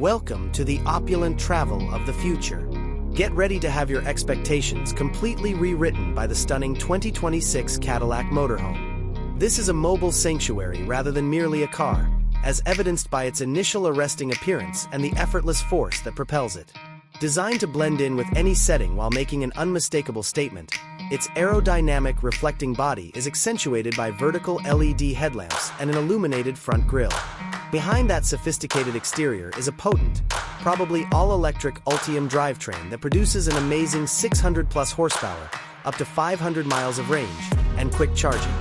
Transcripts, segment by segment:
Welcome to the opulent travel of the future. Get ready to have your expectations completely rewritten by the stunning 2026 Cadillac Motorhome. This is a mobile sanctuary rather than merely a car, as evidenced by its initial arresting appearance and the effortless force that propels it. Designed to blend in with any setting while making an unmistakable statement, its aerodynamic reflecting body is accentuated by vertical LED headlamps and an illuminated front grille. Behind that sophisticated exterior is a potent, probably all-electric Ultium drivetrain that produces an amazing 600-plus horsepower, up to 500 miles of range, and quick charging.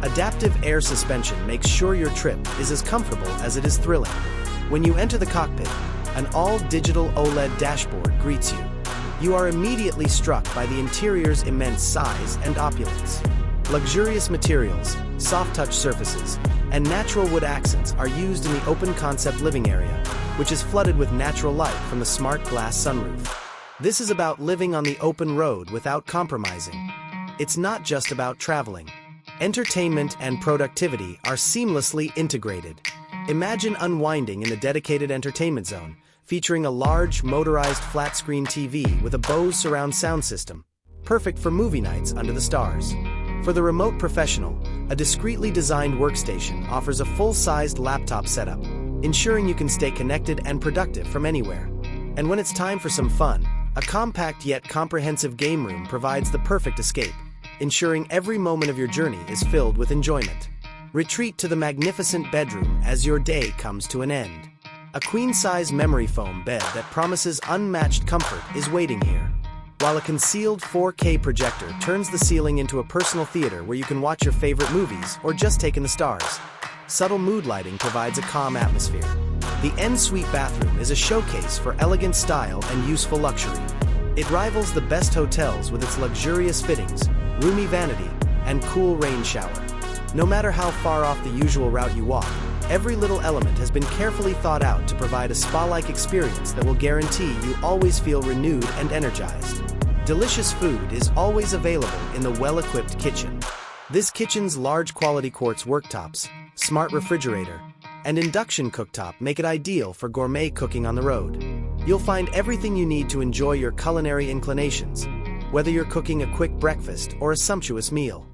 Adaptive air suspension makes sure your trip is as comfortable as it is thrilling. When you enter the cockpit, an all-digital OLED dashboard greets you. You are immediately struck by the interior's immense size and opulence. Luxurious materials, soft-touch surfaces, and natural wood accents are used in the open-concept living area, which is flooded with natural light from the smart glass sunroof. This is about living on the open road without compromising. It's not just about traveling. Entertainment and productivity are seamlessly integrated. Imagine unwinding in the dedicated entertainment zone, featuring a large, motorized flat-screen TV with a Bose surround sound system, perfect for movie nights under the stars. For the remote professional, a discreetly designed workstation offers a full-sized laptop setup, ensuring you can stay connected and productive from anywhere. And when it's time for some fun, a compact yet comprehensive game room provides the perfect escape, ensuring every moment of your journey is filled with enjoyment. Retreat to the magnificent bedroom as your day comes to an end. A queen-size memory foam bed that promises unmatched comfort is waiting here, while a concealed 4K projector turns the ceiling into a personal theater where you can watch your favorite movies or just take in the stars. Subtle mood lighting provides a calm atmosphere. The en-suite bathroom is a showcase for elegant style and useful luxury. It rivals the best hotels with its luxurious fittings, roomy vanity, and cool rain shower. No matter how far off the usual route you walk, every little element has been carefully thought out to provide a spa-like experience that will guarantee you always feel renewed and energized. Delicious food is always available in the well-equipped kitchen. This kitchen's large quality quartz worktops, smart refrigerator, and induction cooktop make it ideal for gourmet cooking on the road. You'll find everything you need to enjoy your culinary inclinations, whether you're cooking a quick breakfast or a sumptuous meal.